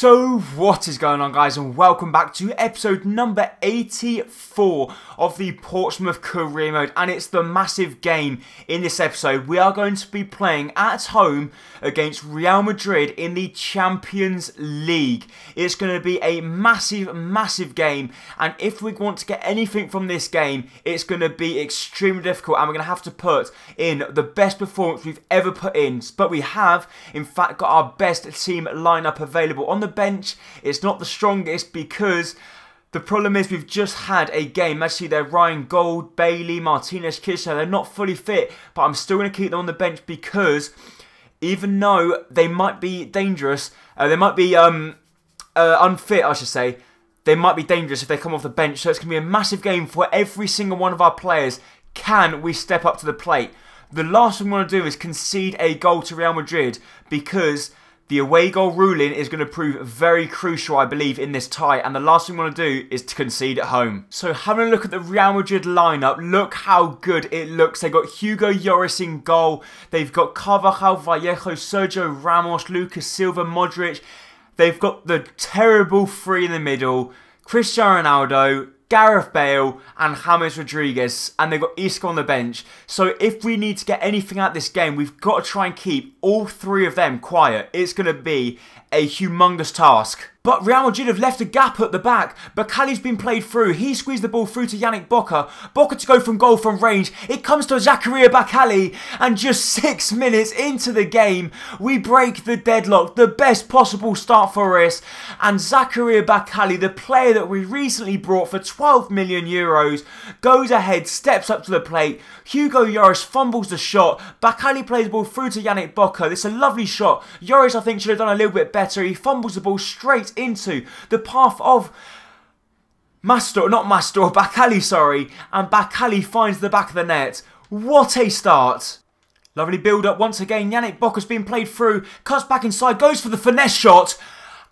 So what is going on, guys, and welcome back to episode number 84 of the Portsmouth career mode, and it's the massive game. In this episode we are going to be playing at home against Real Madrid in the Champions League. It's going to be a massive game, and if we want to get anything from this game, it's going to be extremely difficult, and we're going to have to put in the best performance we've ever put in. But we have in fact got our best team lineup available. On the bench, it's not the strongest because the problem is we've just had a game. Actually, they're Ryan Gold, Bailey, Martinez, Kirchner. They're not fully fit, but I'm still going to keep them on the bench because even though they might be dangerous, they might be unfit, I should say. They might be dangerous if they come off the bench. So it's going to be a massive game for every single one of our players. Can we step up to the plate? The last thing we want to do is concede a goal to Real Madrid because the away goal ruling is going to prove very crucial, I believe, in this tie. And the last thing we want to do is to concede at home. So having a look at the Real Madrid lineup, look how good it looks. They've got Hugo Lloris in goal. They've got Carvajal, Vallejo, Sergio Ramos, Lucas Silva, Modric. They've got the terrible three in the middle. Cristiano Ronaldo, Gareth Bale and James Rodriguez, and they've got Isco on the bench. So if we need to get anything out of this game, we've got to try and keep all three of them quiet. It's going to be a humongous task. But Real Madrid have left a gap at the back. Bakali's been played through. He squeezed the ball through to Yannick Bocca. Bocca to go from goal from range. It comes to Zakaria Bakali. And just 6 minutes into the game, we break the deadlock. The best possible start for us. And Zakaria Bakali, the player that we recently brought for 12 million euros, goes ahead, steps up to the plate. Hugo Lloris fumbles the shot. Bakali plays the ball through to Yannick Bocca. It's a lovely shot. Lloris, I think, should have done a little bit better. He fumbles the ball straight into the path of Bakali, sorry, and Bakali finds the back of the net. What a start. Lovely build-up once again. Yannick Bocca's been played through, cuts back inside, goes for the finesse shot,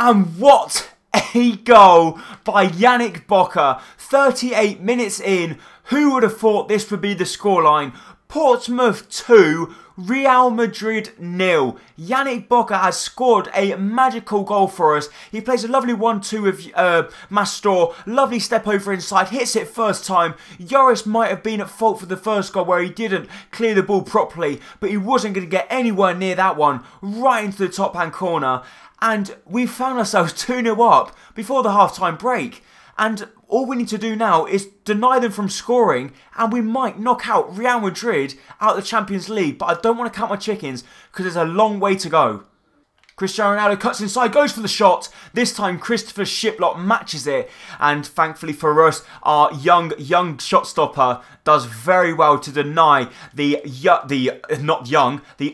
and what a goal by Yannick Bocca. 38 minutes in. Who would have thought this would be the scoreline? Portsmouth 2, Real Madrid 0. Yannick Bocca has scored a magical goal for us. He plays a lovely 1-2 with Mastor. Lovely step over inside. Hits it first time. Lloris might have been at fault for the first goal where he didn't clear the ball properly. But he wasn't going to get anywhere near that one. Right into the top hand corner. And we found ourselves 2-0 up before the half-time break. And all we need to do now is deny them from scoring, and we might knock out Real Madrid out of the Champions League. But I don't want to count my chickens because there's a long way to go. Cristiano Ronaldo cuts inside, goes for the shot. This time Christopher Shiplock matches it, and thankfully for us, our young shot stopper does very well to deny the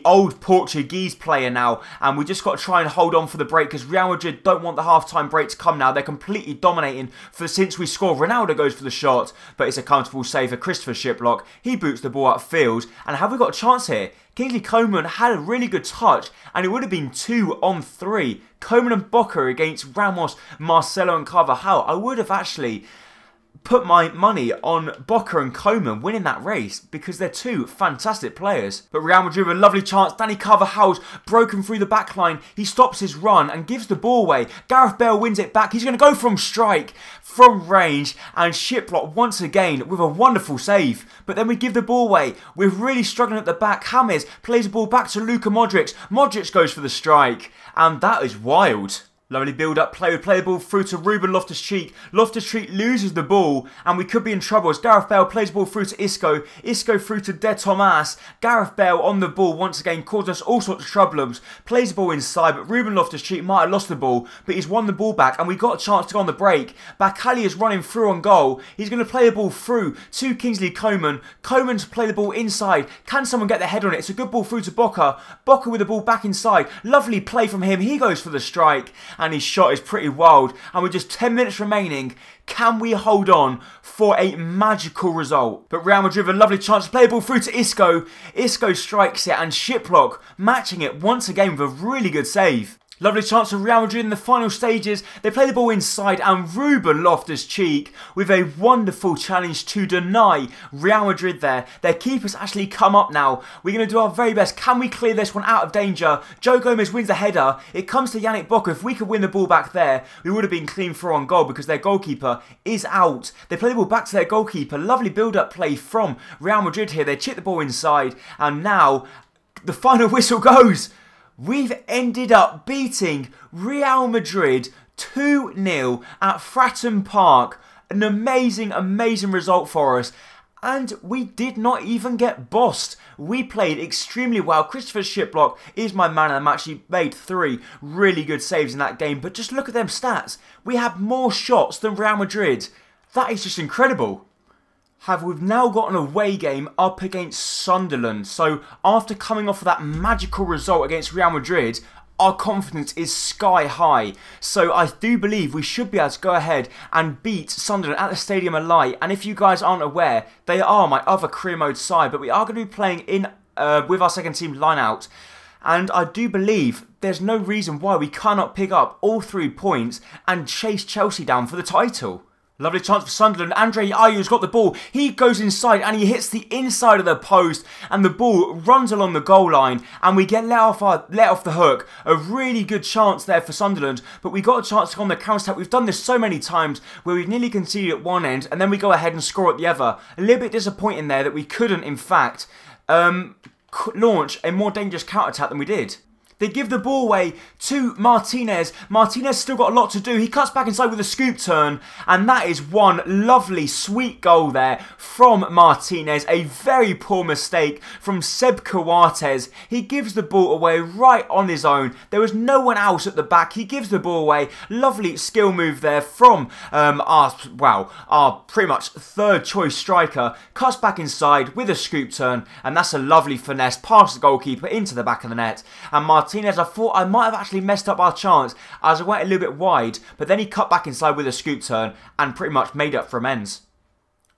old Portuguese player now. And we just got to try and hold on for the break because Real Madrid don't want the half-time break to come now. They're completely dominating since we score. Ronaldo goes for the shot, but it's a comfortable save for Christopher Shiplock. He boots the ball upfield, and have we got a chance here? Kingsley Coman had a really good touch, and it would have been 2-on-3. Coman and Bocca against Ramos, Marcelo and Carvajal. I would have actually put my money on Bocca and Coman winning that race because they're two fantastic players. But Real Madrid with a lovely chance. Danny Carvajal's broken through the back line. He stops his run and gives the ball away. Gareth Bale wins it back. He's going to go from strike, from range, and Shiplock once again with a wonderful save. But then we give the ball away. We're really struggling at the back. James plays the ball back to Luka Modric. Modric goes for the strike, and that is wild. Lovely build-up play. We play the ball through to Ruben Loftus-Cheek. Loftus-Cheek loses the ball, and we could be in trouble as Gareth Bale plays the ball through to Isco. Isco through to De Tomas. Gareth Bale on the ball once again, causing us all sorts of problems. Plays the ball inside, but Ruben Loftus-Cheek might have lost the ball, but he's won the ball back, and we got a chance to go on the break. Bakali is running through on goal. He's going to play the ball through to Kingsley Coman. Coman to play the ball inside. Can someone get their head on it? It's a good ball through to Bocca. Bocca with the ball back inside. Lovely play from him. He goes for the strike. And his shot is pretty wild. And with just 10 minutes remaining, can we hold on for a magical result? But Real Madrid have a lovely chance to play the ball through to Isco. Isco strikes it, and Shiplock matching it once again with a really good save. Lovely chance for Real Madrid in the final stages. They play the ball inside and Ruben Loftus-Cheek with a wonderful challenge to deny Real Madrid there. Their keeper's actually come up now. We're going to do our very best. Can we clear this one out of danger? Joe Gomez wins the header. It comes to Yannick Bocca. If we could win the ball back there, we would have been clean for on goal because their goalkeeper is out. They play the ball back to their goalkeeper. Lovely build-up play from Real Madrid here. They chip the ball inside and now the final whistle goes. We've ended up beating Real Madrid 2-0 at Fratton Park. An amazing, amazing result for us. And we did not even get bossed. We played extremely well. Christopher Shiplock is my man of the match. He made 3 really good saves in that game. But just look at them stats. We had more shots than Real Madrid. That is just incredible. We've now got an away game up against Sunderland. So after coming off of that magical result against Real Madrid, our confidence is sky high. So I do believe we should be able to go ahead and beat Sunderland at the Stadium of Light. And if you guys aren't aware, they are my other career mode side. But we are going to be playing in with our second team line out. And I do believe there's no reason why we cannot pick up all 3 points and chase Chelsea down for the title. Lovely chance for Sunderland. Andre Ayew's got the ball. He goes inside and he hits the inside of the post and the ball runs along the goal line and we get let off the hook. A really good chance there for Sunderland, but we got a chance to go on the counter-attack. We've done this so many times where we've nearly conceded at one end and then we go ahead and score at the other. A little bit disappointing there that we couldn't, in fact, launch a more dangerous counter-attack than we did. They give the ball away to Martinez. Martinez still got a lot to do. He cuts back inside with a scoop turn. And that is one lovely, sweet goal there from Martinez. A very poor mistake from Seb Coates. He gives the ball away right on his own. There was no one else at the back. He gives the ball away. Lovely skill move there from our pretty much third choice striker. Cuts back inside with a scoop turn. And that's a lovely finesse past the goalkeeper into the back of the net. And Martinez, I thought I might have actually messed up our chance as I went a little bit wide, but then he cut back inside with a scoop turn and pretty much made up for amends.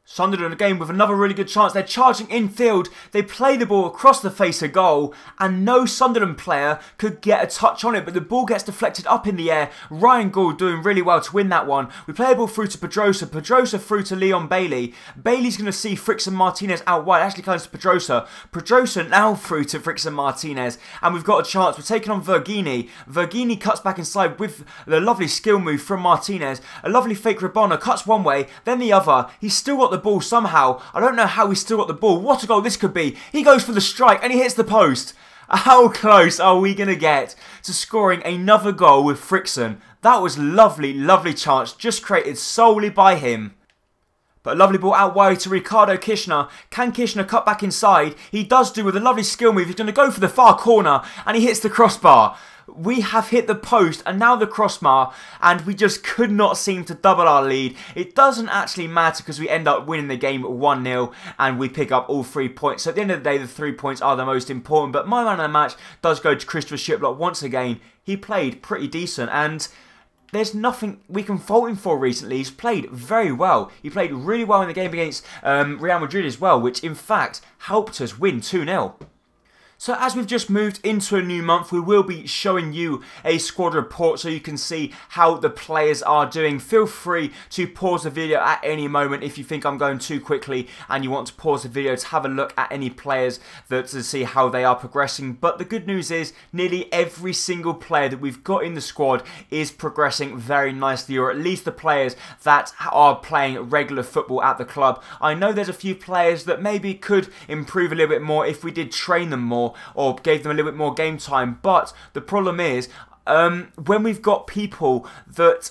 Sunderland again with another really good chance. They're charging infield. They play the ball across the face of goal and no Sunderland player could get a touch on it, but the ball gets deflected up in the air. Ryan Gould doing really well to win that one. We play the ball through to Pedrosa. Pedrosa through to Leon Bailey. Bailey's going to see Frickson Martinez out wide. Actually comes to Pedrosa. Pedrosa now through to Frickson Martinez. And we've got a chance. We're taking on Vergini. Vergini cuts back inside with the lovely skill move from Martinez. A lovely fake Rabona. Cuts one way, then the other. He's still got the ball somehow. I don't know how he still got the ball. What a goal this could be. He goes for the strike and he hits the post. How close are we going to get to scoring another goal with Frickson? That was lovely, lovely chance just created solely by him. But a lovely ball out wide to Ricardo Kishner. Can Kishner cut back inside? He does do with a lovely skill move. He's going to go for the far corner and he hits the crossbar. We have hit the post and now the crossbar and we just could not seem to double our lead. It doesn't actually matter because we end up winning the game 1-0 and we pick up all 3 points. So at the end of the day, the 3 points are the most important. But my man of the match does go to Christopher Shiplock once again. He played pretty decent and there's nothing we can fault him for recently. He's played very well. He played really well in the game against Real Madrid as well, which in fact helped us win 2-0. So as we've just moved into a new month, we will be showing you a squad report so you can see how the players are doing. Feel free to pause the video at any moment if you think I'm going too quickly and you want to pause the video to have a look at any players to see how they are progressing. But the good news is nearly every single player that we've got in the squad is progressing very nicely, or at least the players that are playing regular football at the club. I know there's a few players that maybe could improve a little bit more if we did train them more or gave them a little bit more game time, but the problem is when we've got people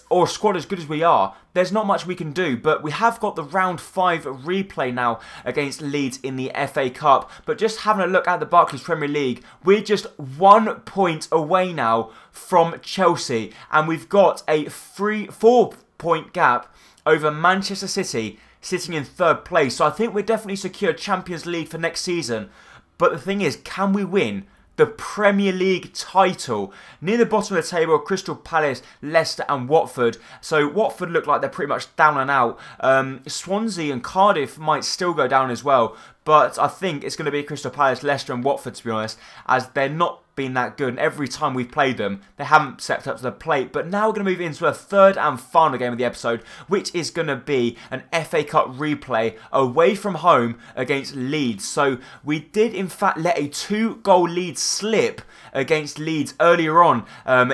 or a squad as good as we are, there's not much we can do. But we have got the round 5 replay now against Leeds in the FA Cup. But just having a look at the Barclays Premier League, we're just 1 point away now from Chelsea, and we've got a 4-point gap over Manchester City, sitting in 3rd place. So I think we're definitely secure Champions League for next season. But the thing is, can we win the Premier League title? Near the bottom of the table, Crystal Palace, Leicester and Watford. So Watford look like they're pretty much down and out. Swansea and Cardiff might still go down as well. But I think it's going to be Crystal Palace, Leicester and Watford, to be honest, as they're not been that good, and every time we've played them, they haven't stepped up to the plate. But now we're going to move into a third and final game of the episode, which is going to be an FA Cup replay away from home against Leeds. So we did in fact let a 2-goal lead slip against Leeds earlier on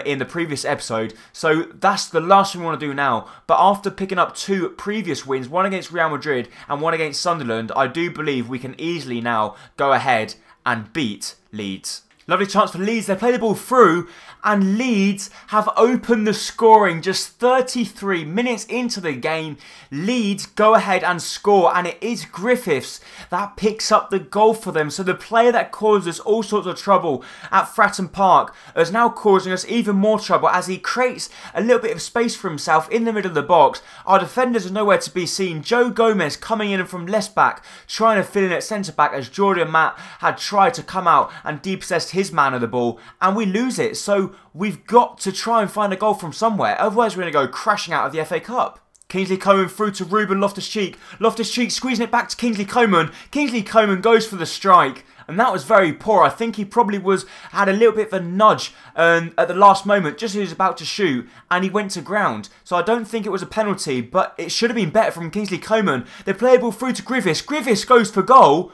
in the previous episode. So that's the last thing we want to do now. But after picking up 2 previous wins, one against Real Madrid and one against Sunderland, I do believe we can easily now go ahead and beat Leeds. Lovely chance for Leeds. They play the ball through, and Leeds have opened the scoring just 33 minutes into the game. Leeds go ahead and score, and it is Griffiths that picks up the goal for them. So the player that caused us all sorts of trouble at Fratton Park is now causing us even more trouble as he creates a little bit of space for himself in the middle of the box. Our defenders are nowhere to be seen. Joe Gomez coming in from left back, trying to fill in at centre back as Jordan Matt had tried to come out and depossessed his man of the ball, and we lose it. So we've got to try and find a goal from somewhere, otherwise we're going to go crashing out of the FA Cup. Kingsley Coman through to Ruben Loftus-Cheek. Loftus-Cheek squeezing it back to Kingsley Coman. Kingsley Coman goes for the strike, and that was very poor. I think he probably had a little bit of a nudge at the last moment, just as he was about to shoot, and he went to ground. So I don't think it was a penalty, but it should have been better from Kingsley Coman. They play a ball through to Griffiths. Griffiths goes for goal,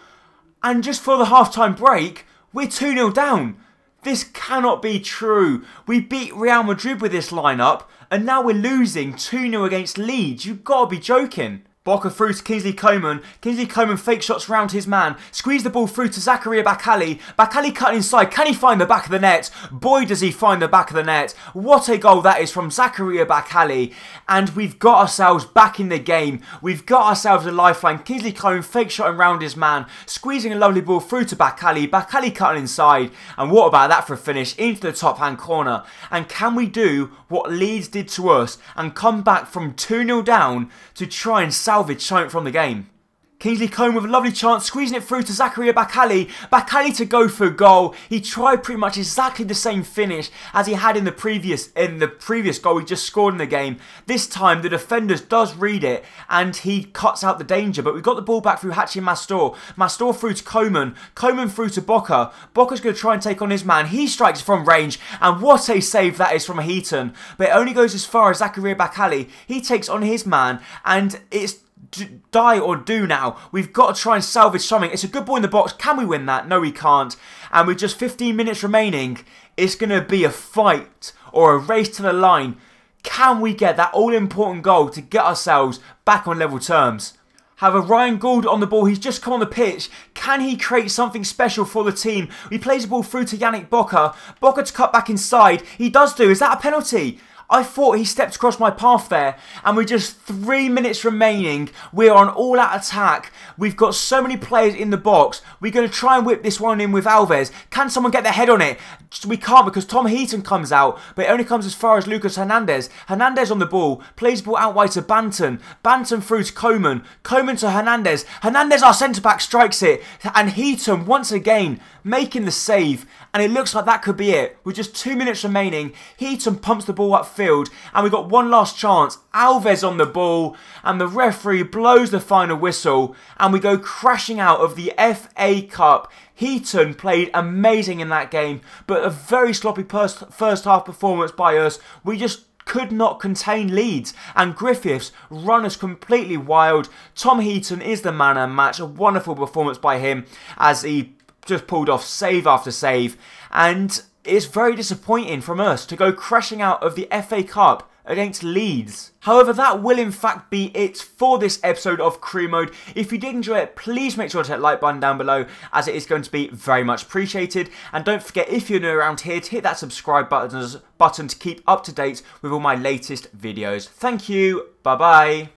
and just for the half-time break, we're 2-0 down. This cannot be true. We beat Real Madrid with this lineup, and now we're losing 2-0 against Leeds. You've got to be joking. Boca through to Kingsley Coman. Kingsley Coman fake shots round his man. Squeeze the ball through to Zakaria Bakali. Bakali cutting inside. Can he find the back of the net? Boy, does he find the back of the net. What a goal that is from Zakaria Bakali. And we've got ourselves back in the game. We've got ourselves a lifeline. Kingsley Coman fake shotting round his man. Squeezing a lovely ball through to Bakali. Bakali cutting inside. And what about that for a finish into the top hand corner? And can we do what Leeds did to us and come back from 2-0 down to try and salvage something from the game? Kingsley Coman with a lovely chance, squeezing it through to Zakaria Bakali. Bakali to go for a goal. He tried pretty much exactly the same finish as he had in the previous goal he just scored in the game. This time the defender does read it and he cuts out the danger, but we've got the ball back through Hachi Mastor. Mastor through to Coman. Coman through to Boca. Boca's going to try and take on his man. He strikes from range, and what a save that is from Heaton. But it only goes as far as Zakaria Bakali. He takes on his man, and it's die or do now. We've got to try and salvage something. It's a good ball in the box. Can we win that? No, we can't. And with just 15 minutes remaining, it's going to be a fight or a race to the line. Can we get that all-important goal to get ourselves back on level terms? Have a Ryan Gould on the ball. He's just come on the pitch. Can he create something special for the team? He plays the ball through to Yannick Boca. Boca to cut back inside. He does do. Is that a penalty? I thought he stepped across my path there, and with just 3 minutes remaining, we're on all-out attack. We've got so many players in the box. We're going to try and whip this one in with Alves. Can someone get their head on it? We can't because Tom Heaton comes out, but it only comes as far as Lucas Hernandez. Hernandez on the ball, plays the ball out wide to Banton. Banton through to Coman. Coman to Hernandez. Hernandez, our centre-back, strikes it, and Heaton once again making the save, and it looks like that could be it. With just 2 minutes remaining, Heaton pumps the ball upfield, and we've got one last chance. Alves on the ball, and the referee blows the final whistle, and we go crashing out of the FA Cup. Heaton played amazing in that game, but a very sloppy first half performance by us. We just could not contain Leeds, and Griffiths run us completely wild. Tom Heaton is the man of the match. A wonderful performance by him as he just pulled off save after save, and it's very disappointing from us to go crashing out of the FA Cup against Leeds. However, that will in fact be it for this episode of Crew Mode. If you did enjoy it, please make sure to hit the like button down below, as it is going to be very much appreciated. And don't forget, if you're new around here, to hit that subscribe button to keep up to date with all my latest videos. Thank you. Bye bye.